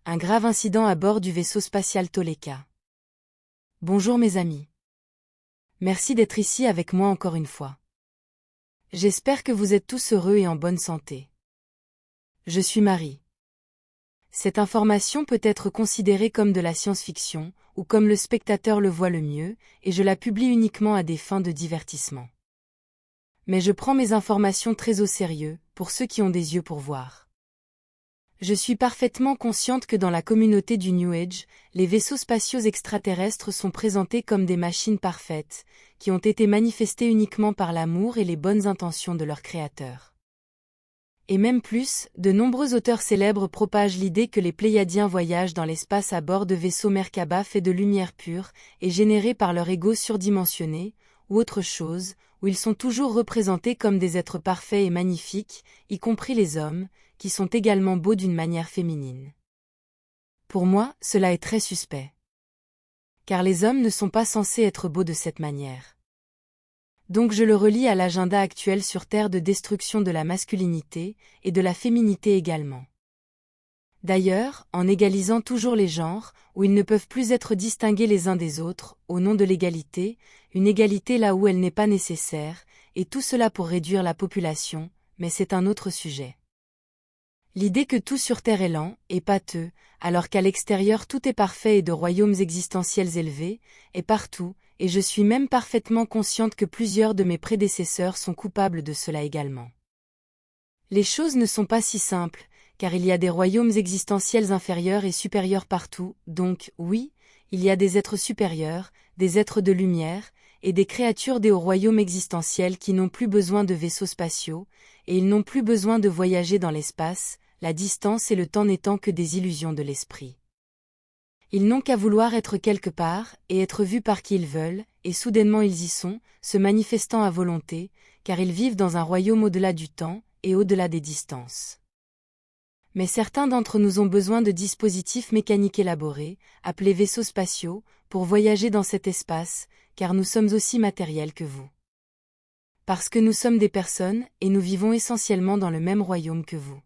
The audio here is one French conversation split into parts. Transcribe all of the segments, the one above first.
Un grave incident à bord du vaisseau spatial Toleka. Bonjour mes amis. Merci d'être ici avec moi encore une fois. J'espère que vous êtes tous heureux et en bonne santé. Je suis Marie. Cette information peut être considérée comme de la science-fiction, ou comme le spectateur le voit le mieux, et je la publie uniquement à des fins de divertissement. Mais je prends mes informations très au sérieux, pour ceux qui ont des yeux pour voir. Je suis parfaitement consciente que dans la communauté du New Age, les vaisseaux spatiaux extraterrestres sont présentés comme des machines parfaites, qui ont été manifestées uniquement par l'amour et les bonnes intentions de leurs créateurs. Et même plus, de nombreux auteurs célèbres propagent l'idée que les Pléiadiens voyagent dans l'espace à bord de vaisseaux Merkaba faits de lumière pure et générés par leur ego surdimensionné, ou autre chose, où ils sont toujours représentés comme des êtres parfaits et magnifiques, y compris les hommes, qui sont également beaux d'une manière féminine. Pour moi, cela est très suspect. Car les hommes ne sont pas censés être beaux de cette manière. Donc je le relie à l'agenda actuel sur Terre de destruction de la masculinité, et de la féminité également. D'ailleurs, en égalisant toujours les genres, où ils ne peuvent plus être distingués les uns des autres, au nom de l'égalité, une égalité là où elle n'est pas nécessaire, et tout cela pour réduire la population, mais c'est un autre sujet. L'idée que tout sur Terre est lent, et pâteux, alors qu'à l'extérieur tout est parfait et de royaumes existentiels élevés, est partout, et je suis même parfaitement consciente que plusieurs de mes prédécesseurs sont coupables de cela également. Les choses ne sont pas si simples, car il y a des royaumes existentiels inférieurs et supérieurs partout, donc, oui, il y a des êtres supérieurs, des êtres de lumière, et des créatures des hauts royaumes existentiels qui n'ont plus besoin de vaisseaux spatiaux, et ils n'ont plus besoin de voyager dans l'espace, la distance et le temps n'étant que des illusions de l'esprit. Ils n'ont qu'à vouloir être quelque part, et être vus par qui ils veulent, et soudainement ils y sont, se manifestant à volonté, car ils vivent dans un royaume au-delà du temps, et au-delà des distances. Mais certains d'entre nous ont besoin de dispositifs mécaniques élaborés, appelés vaisseaux spatiaux, pour voyager dans cet espace, car nous sommes aussi matériels que vous. Parce que nous sommes des personnes, et nous vivons essentiellement dans le même royaume que vous.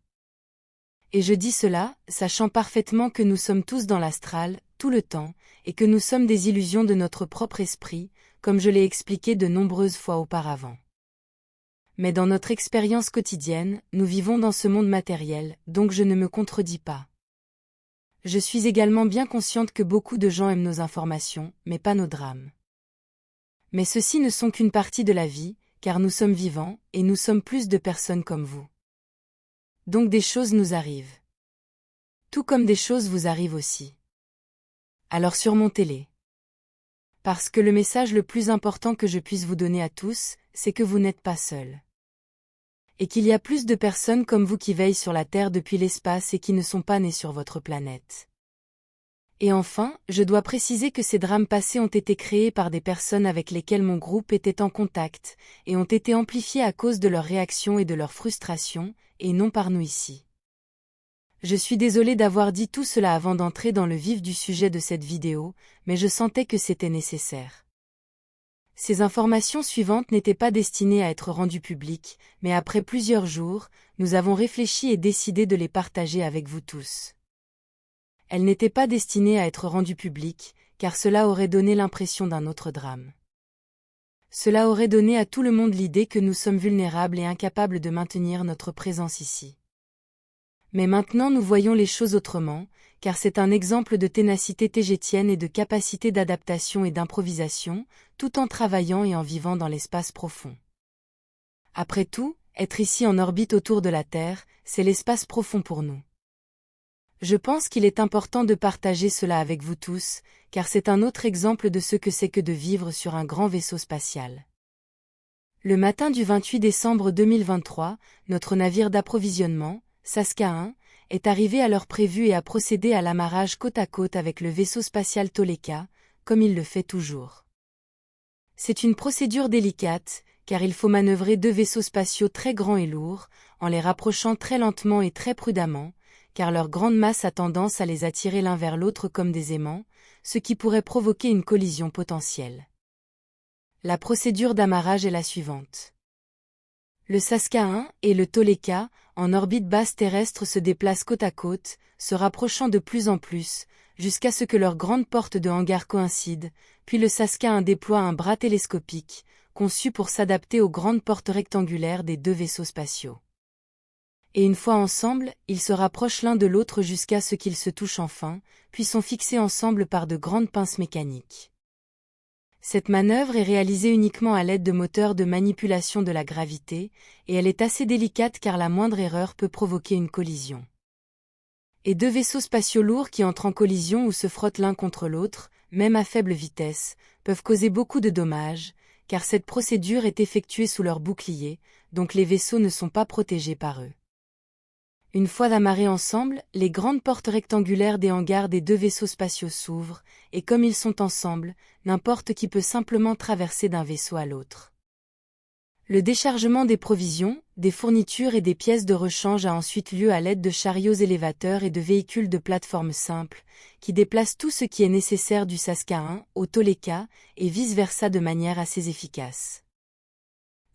Et je dis cela, sachant parfaitement que nous sommes tous dans l'astral, tout le temps, et que nous sommes des illusions de notre propre esprit, comme je l'ai expliqué de nombreuses fois auparavant. Mais dans notre expérience quotidienne, nous vivons dans ce monde matériel, donc je ne me contredis pas. Je suis également bien consciente que beaucoup de gens aiment nos informations, mais pas nos drames. Mais ceux-ci ne sont qu'une partie de la vie, car nous sommes vivants, et nous sommes plus de personnes comme vous. Donc des choses nous arrivent. Tout comme des choses vous arrivent aussi. Alors surmontez-les. Parce que le message le plus important que je puisse vous donner à tous, c'est que vous n'êtes pas seuls. Et qu'il y a plus de personnes comme vous qui veillent sur la Terre depuis l'espace et qui ne sont pas nées sur votre planète. Et enfin, je dois préciser que ces drames passés ont été créés par des personnes avec lesquelles mon groupe était en contact, et ont été amplifiés à cause de leurs réactions et de leurs frustrations, et non par nous ici. Je suis désolée d'avoir dit tout cela avant d'entrer dans le vif du sujet de cette vidéo, mais je sentais que c'était nécessaire. Ces informations suivantes n'étaient pas destinées à être rendues publiques, mais après plusieurs jours, nous avons réfléchi et décidé de les partager avec vous tous. Elles n'étaient pas destinées à être rendues publiques, car cela aurait donné l'impression d'un autre drame. Cela aurait donné à tout le monde l'idée que nous sommes vulnérables et incapables de maintenir notre présence ici. Mais maintenant nous voyons les choses autrement, car c'est un exemple de ténacité tégétienne et de capacité d'adaptation et d'improvisation, tout en travaillant et en vivant dans l'espace profond. Après tout, être ici en orbite autour de la Terre, c'est l'espace profond pour nous. Je pense qu'il est important de partager cela avec vous tous, car c'est un autre exemple de ce que c'est que de vivre sur un grand vaisseau spatial. Le matin du 28 décembre 2023, notre navire d'approvisionnement, Saska 1, est arrivé à l'heure prévue et a procédé à l'amarrage côte à côte avec le vaisseau spatial Toleka, comme il le fait toujours. C'est une procédure délicate, car il faut manœuvrer deux vaisseaux spatiaux très grands et lourds, en les rapprochant très lentement et très prudemment, car leur grande masse a tendance à les attirer l'un vers l'autre comme des aimants, ce qui pourrait provoquer une collision potentielle. La procédure d'amarrage est la suivante. Le Saska 1 et le Toleka en orbite basse terrestre se déplacent côte à côte, se rapprochant de plus en plus, jusqu'à ce que leurs grandes portes de hangar coïncident, puis le Saskia 1 déploie un bras télescopique, conçu pour s'adapter aux grandes portes rectangulaires des deux vaisseaux spatiaux. Et une fois ensemble, ils se rapprochent l'un de l'autre jusqu'à ce qu'ils se touchent enfin, puis sont fixés ensemble par de grandes pinces mécaniques. Cette manœuvre est réalisée uniquement à l'aide de moteurs de manipulation de la gravité, et elle est assez délicate car la moindre erreur peut provoquer une collision. Et deux vaisseaux spatiaux lourds qui entrent en collision ou se frottent l'un contre l'autre, même à faible vitesse, peuvent causer beaucoup de dommages, car cette procédure est effectuée sous leur bouclier, donc les vaisseaux ne sont pas protégés par eux. Une fois amarrés ensemble, les grandes portes rectangulaires des hangars des deux vaisseaux spatiaux s'ouvrent, et comme ils sont ensemble, n'importe qui peut simplement traverser d'un vaisseau à l'autre. Le déchargement des provisions, des fournitures et des pièces de rechange a ensuite lieu à l'aide de chariots élévateurs et de véhicules de plateforme simples, qui déplacent tout ce qui est nécessaire du Saskia 1 au Toleka, et vice-versa de manière assez efficace.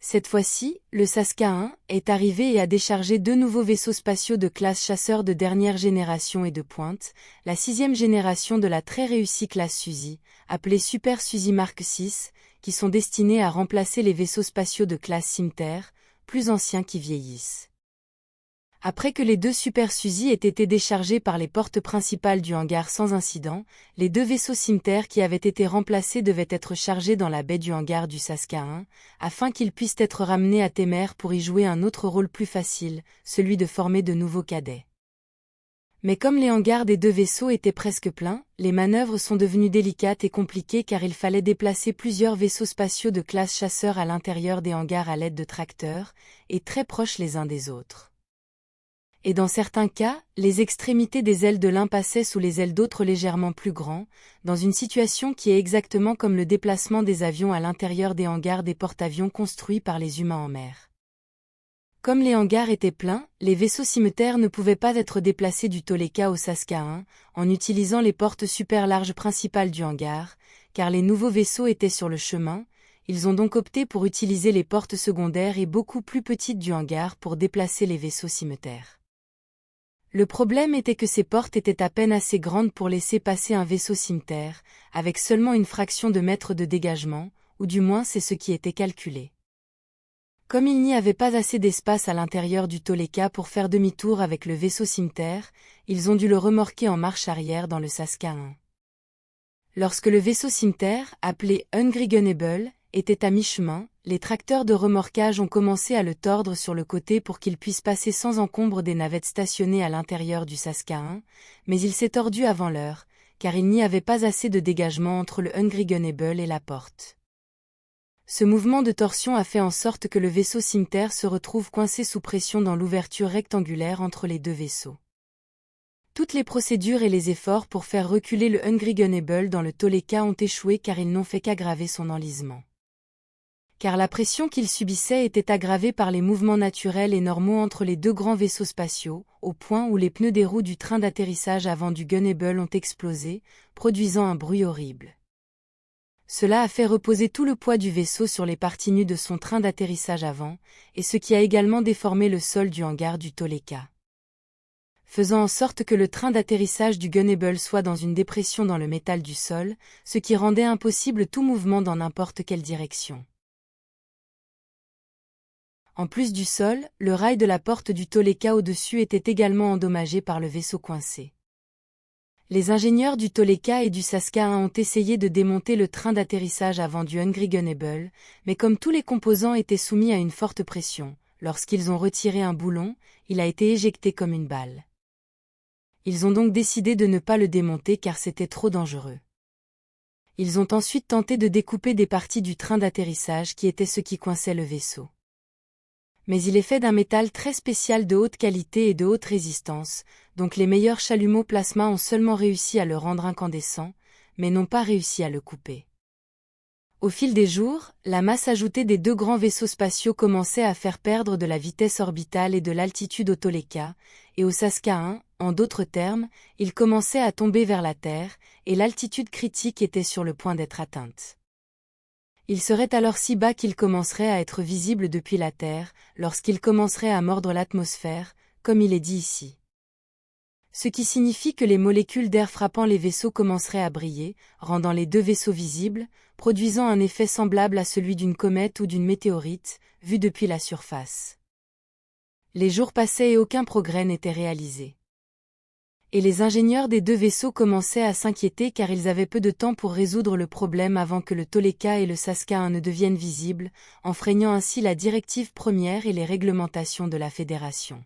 Cette fois-ci, le Saskia 1 est arrivé et a déchargé deux nouveaux vaisseaux spatiaux de classe chasseur de dernière génération et de pointe, la 6e génération de la très réussie classe Suzy, appelée Super Suzy Mark VI, qui sont destinés à remplacer les vaisseaux spatiaux de classe Cimeterre, plus anciens qui vieillissent. Après que les deux Super Suzy aient été déchargés par les portes principales du hangar sans incident, les deux vaisseaux Cimeterre qui avaient été remplacés devaient être chargés dans la baie du hangar du Saskia 1, afin qu'ils puissent être ramenés à Témère pour y jouer un autre rôle plus facile, celui de former de nouveaux cadets. Mais comme les hangars des deux vaisseaux étaient presque pleins, les manœuvres sont devenues délicates et compliquées car il fallait déplacer plusieurs vaisseaux spatiaux de classe chasseur à l'intérieur des hangars à l'aide de tracteurs, et très proches les uns des autres. Et dans certains cas, les extrémités des ailes de l'un passaient sous les ailes d'autres légèrement plus grands, dans une situation qui est exactement comme le déplacement des avions à l'intérieur des hangars des porte-avions construits par les humains en mer. Comme les hangars étaient pleins, les vaisseaux Cimeterre ne pouvaient pas être déplacés du Toleka au Saskia 1, en utilisant les portes super larges principales du hangar, car les nouveaux vaisseaux étaient sur le chemin, ils ont donc opté pour utiliser les portes secondaires et beaucoup plus petites du hangar pour déplacer les vaisseaux Cimeterre. Le problème était que ces portes étaient à peine assez grandes pour laisser passer un vaisseau Cimeterre, avec seulement une fraction de mètre de dégagement, ou du moins c'est ce qui était calculé. Comme il n'y avait pas assez d'espace à l'intérieur du Toleka pour faire demi-tour avec le vaisseau Cimeterre, ils ont dû le remorquer en marche arrière dans le Saskia 1. Lorsque le vaisseau Cimeterre, appelé Ungrigenable, était à mi-chemin, les tracteurs de remorquage ont commencé à le tordre sur le côté pour qu'il puisse passer sans encombre des navettes stationnées à l'intérieur du Saskia 1, mais il s'est tordu avant l'heure, car il n'y avait pas assez de dégagement entre le Ungrigenable et la porte. Ce mouvement de torsion a fait en sorte que le vaisseau Cimeterre se retrouve coincé sous pression dans l'ouverture rectangulaire entre les deux vaisseaux. Toutes les procédures et les efforts pour faire reculer le Ungrigenable dans le Toleka ont échoué car ils n'ont fait qu'aggraver son enlisement. Car la pression qu'il subissait était aggravée par les mouvements naturels et normaux entre les deux grands vaisseaux spatiaux, au point où les pneus des roues du train d'atterrissage avant du Gunable ont explosé, produisant un bruit horrible. Cela a fait reposer tout le poids du vaisseau sur les parties nues de son train d'atterrissage avant, et ce qui a également déformé le sol du hangar du Toleka, faisant en sorte que le train d'atterrissage du Gunable soit dans une dépression dans le métal du sol, ce qui rendait impossible tout mouvement dans n'importe quelle direction. En plus du sol, le rail de la porte du Toleka au-dessus était également endommagé par le vaisseau coincé. Les ingénieurs du Toleka et du Saskia 1 ont essayé de démonter le train d'atterrissage avant du Ungrigenable, mais comme tous les composants étaient soumis à une forte pression, lorsqu'ils ont retiré un boulon, il a été éjecté comme une balle. Ils ont donc décidé de ne pas le démonter car c'était trop dangereux. Ils ont ensuite tenté de découper des parties du train d'atterrissage qui étaient ce qui coinçait le vaisseau. Mais il est fait d'un métal très spécial de haute qualité et de haute résistance, donc les meilleurs chalumeaux plasma ont seulement réussi à le rendre incandescent, mais n'ont pas réussi à le couper. Au fil des jours, la masse ajoutée des deux grands vaisseaux spatiaux commençait à faire perdre de la vitesse orbitale et de l'altitude au Toleka, et au Saskia 1, en d'autres termes, il commençait à tomber vers la Terre, et l'altitude critique était sur le point d'être atteinte. Il serait alors si bas qu'il commencerait à être visible depuis la Terre, lorsqu'il commencerait à mordre l'atmosphère, comme il est dit ici. Ce qui signifie que les molécules d'air frappant les vaisseaux commenceraient à briller, rendant les deux vaisseaux visibles, produisant un effet semblable à celui d'une comète ou d'une météorite, vue depuis la surface. Les jours passaient et aucun progrès n'était réalisé. Et les ingénieurs des deux vaisseaux commençaient à s'inquiéter car ils avaient peu de temps pour résoudre le problème avant que le Toleka et le Saska ne deviennent visibles, enfreignant ainsi la directive première et les réglementations de la Fédération.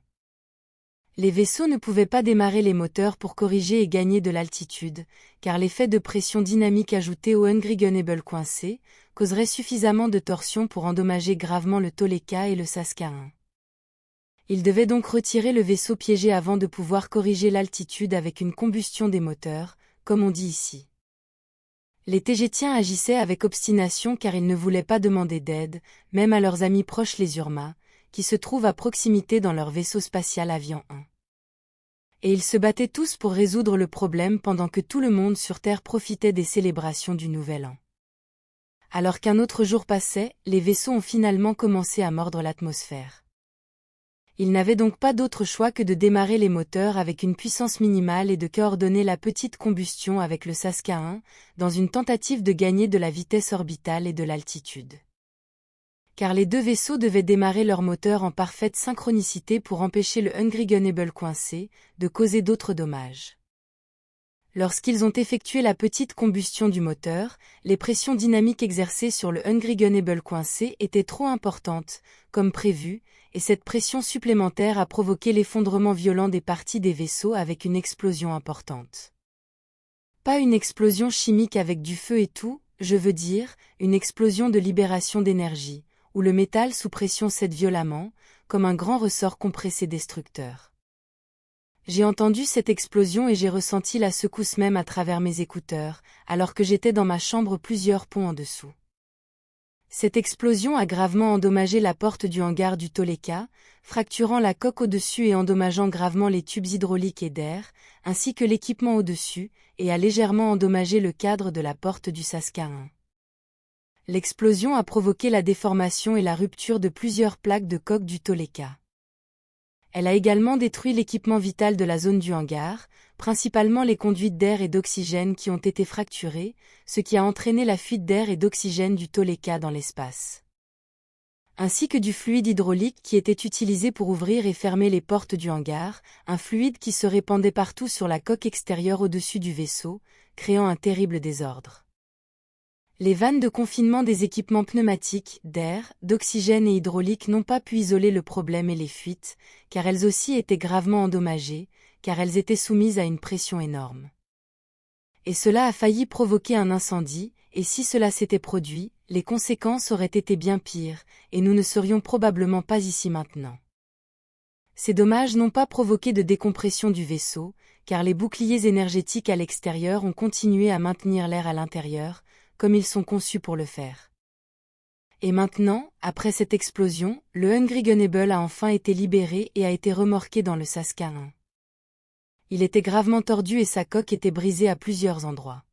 Les vaisseaux ne pouvaient pas démarrer les moteurs pour corriger et gagner de l'altitude, car l'effet de pression dynamique ajouté au Ungrigenable coincé causerait suffisamment de torsion pour endommager gravement le Toleka et le Saska 1. Ils devaient donc retirer le vaisseau piégé avant de pouvoir corriger l'altitude avec une combustion des moteurs, comme on dit ici. Les Tégétiens agissaient avec obstination car ils ne voulaient pas demander d'aide, même à leurs amis proches les Urma, qui se trouvent à proximité dans leur vaisseau spatial Avian 1. Et ils se battaient tous pour résoudre le problème pendant que tout le monde sur Terre profitait des célébrations du Nouvel An. Alors qu'un autre jour passait, les vaisseaux ont finalement commencé à mordre l'atmosphère. Ils n'avaient donc pas d'autre choix que de démarrer les moteurs avec une puissance minimale et de coordonner la petite combustion avec le Saska 1, dans une tentative de gagner de la vitesse orbitale et de l'altitude. Car les deux vaisseaux devaient démarrer leurs moteurs en parfaite synchronicité pour empêcher le Ungrigenable coincé de causer d'autres dommages. Lorsqu'ils ont effectué la petite combustion du moteur, les pressions dynamiques exercées sur le Ungrigenable coincé étaient trop importantes, comme prévu, et cette pression supplémentaire a provoqué l'effondrement violent des parties des vaisseaux avec une explosion importante. Pas une explosion chimique avec du feu et tout, je veux dire, une explosion de libération d'énergie, où le métal sous pression cède violemment, comme un grand ressort compressé destructeur. J'ai entendu cette explosion et j'ai ressenti la secousse même à travers mes écouteurs, alors que j'étais dans ma chambre plusieurs ponts en dessous. Cette explosion a gravement endommagé la porte du hangar du Toleka, fracturant la coque au-dessus et endommageant gravement les tubes hydrauliques et d'air, ainsi que l'équipement au-dessus, et a légèrement endommagé le cadre de la porte du Saska 1. L'explosion a provoqué la déformation et la rupture de plusieurs plaques de coque du Toleka. Elle a également détruit l'équipement vital de la zone du hangar, principalement les conduites d'air et d'oxygène qui ont été fracturées, ce qui a entraîné la fuite d'air et d'oxygène du Toleka dans l'espace. Ainsi que du fluide hydraulique qui était utilisé pour ouvrir et fermer les portes du hangar, un fluide qui se répandait partout sur la coque extérieure au-dessus du vaisseau, créant un terrible désordre. Les vannes de confinement des équipements pneumatiques, d'air, d'oxygène et hydraulique n'ont pas pu isoler le problème et les fuites, car elles aussi étaient gravement endommagées, car elles étaient soumises à une pression énorme. Et cela a failli provoquer un incendie, et si cela s'était produit, les conséquences auraient été bien pires, et nous ne serions probablement pas ici maintenant. Ces dommages n'ont pas provoqué de décompression du vaisseau, car les boucliers énergétiques à l'extérieur ont continué à maintenir l'air à l'intérieur, comme ils sont conçus pour le faire. Et maintenant, après cette explosion, le Ungrigenable a enfin été libéré et a été remorqué dans le Saska 1. Il était gravement tordu et sa coque était brisée à plusieurs endroits.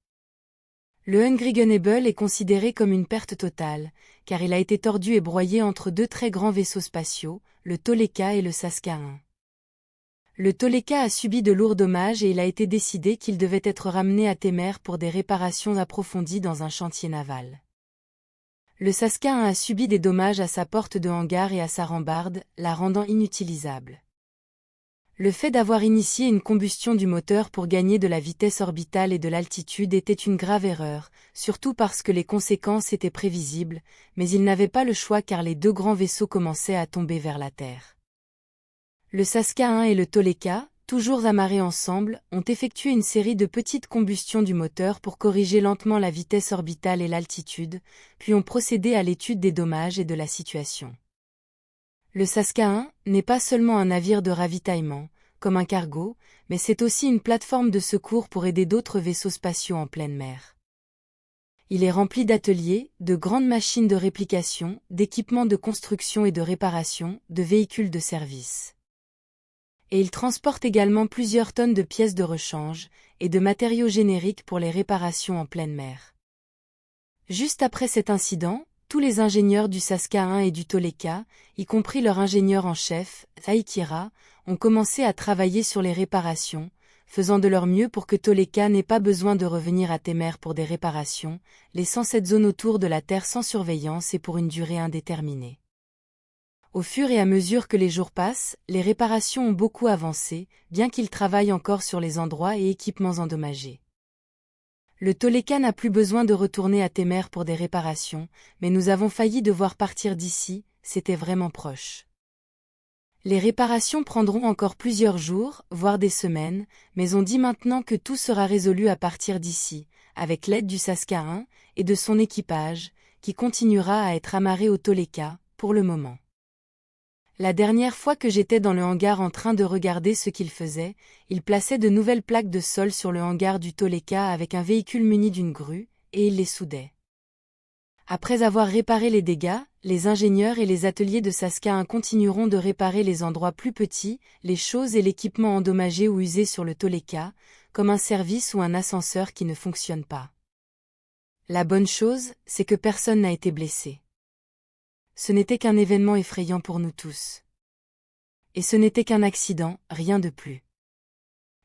Le Ungrigenable est considéré comme une perte totale, car il a été tordu et broyé entre deux très grands vaisseaux spatiaux, le Toleka et le Saska 1. Le Toleka a subi de lourds dommages et il a été décidé qu'il devait être ramené à Temer pour des réparations approfondies dans un chantier naval. Le Saska 1 a subi des dommages à sa porte de hangar et à sa rambarde, la rendant inutilisable. Le fait d'avoir initié une combustion du moteur pour gagner de la vitesse orbitale et de l'altitude était une grave erreur, surtout parce que les conséquences étaient prévisibles, mais il n'avait pas le choix car les deux grands vaisseaux commençaient à tomber vers la Terre. Le Saska 1 et le Toleka, toujours amarrés ensemble, ont effectué une série de petites combustions du moteur pour corriger lentement la vitesse orbitale et l'altitude, puis ont procédé à l'étude des dommages et de la situation. Le Saska 1 n'est pas seulement un navire de ravitaillement, comme un cargo, mais c'est aussi une plateforme de secours pour aider d'autres vaisseaux spatiaux en pleine mer. Il est rempli d'ateliers, de grandes machines de réplication, d'équipements de construction et de réparation, de véhicules de service. Et il transporte également plusieurs tonnes de pièces de rechange, et de matériaux génériques pour les réparations en pleine mer. Juste après cet incident, tous les ingénieurs du Saska 1 et du Toleka, y compris leur ingénieur en chef, Aikira, ont commencé à travailler sur les réparations, faisant de leur mieux pour que Toleka n'ait pas besoin de revenir à Temer pour des réparations, laissant cette zone autour de la Terre sans surveillance et pour une durée indéterminée. Au fur et à mesure que les jours passent, les réparations ont beaucoup avancé, bien qu'ils travaillent encore sur les endroits et équipements endommagés. Le Toleka n'a plus besoin de retourner à Temer pour des réparations, mais nous avons failli devoir partir d'ici, c'était vraiment proche. Les réparations prendront encore plusieurs jours, voire des semaines, mais on dit maintenant que tout sera résolu à partir d'ici, avec l'aide du Saska 1 et de son équipage, qui continuera à être amarré au Toleka, pour le moment. La dernière fois que j'étais dans le hangar en train de regarder ce qu'il faisait, il plaçait de nouvelles plaques de sol sur le hangar du Toleka avec un véhicule muni d'une grue, et il les soudait. Après avoir réparé les dégâts, les ingénieurs et les ateliers de Saska 1 continueront de réparer les endroits plus petits, les choses et l'équipement endommagé ou usé sur le Toleka, comme un service ou un ascenseur qui ne fonctionne pas. La bonne chose, c'est que personne n'a été blessé. Ce n'était qu'un événement effrayant pour nous tous. Et ce n'était qu'un accident, rien de plus.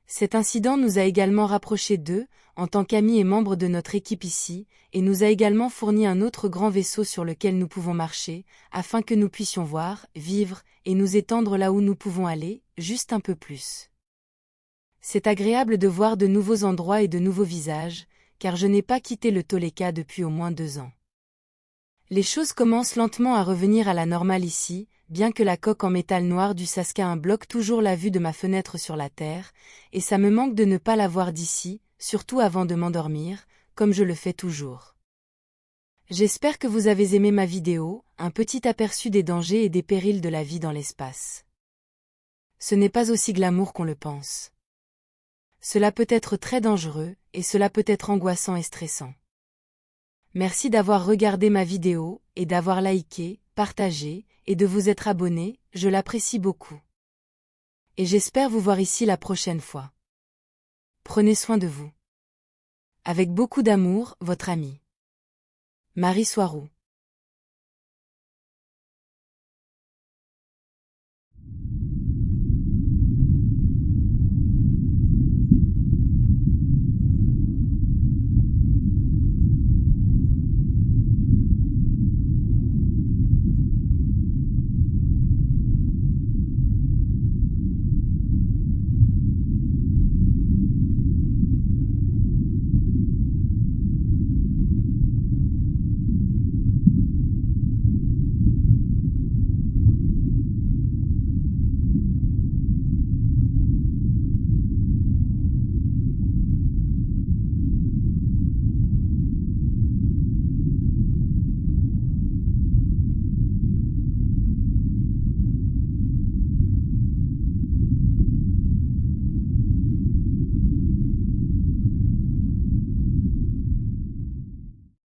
Cet incident nous a également rapprochés d'eux, en tant qu'amis et membres de notre équipe ici, et nous a également fourni un autre grand vaisseau sur lequel nous pouvons marcher, afin que nous puissions voir, vivre, et nous étendre là où nous pouvons aller, juste un peu plus. C'est agréable de voir de nouveaux endroits et de nouveaux visages, car je n'ai pas quitté le Toleka depuis au moins 2 ans. Les choses commencent lentement à revenir à la normale ici, bien que la coque en métal noir du Saska 1 bloque toujours la vue de ma fenêtre sur la Terre, et ça me manque de ne pas la voir d'ici, surtout avant de m'endormir, comme je le fais toujours. J'espère que vous avez aimé ma vidéo, un petit aperçu des dangers et des périls de la vie dans l'espace. Ce n'est pas aussi glamour qu'on le pense. Cela peut être très dangereux, et cela peut être angoissant et stressant. Merci d'avoir regardé ma vidéo, et d'avoir liké, partagé, et de vous être abonné, je l'apprécie beaucoup. Et j'espère vous voir ici la prochaine fois. Prenez soin de vous. Avec beaucoup d'amour, votre amie Marie Soiroux.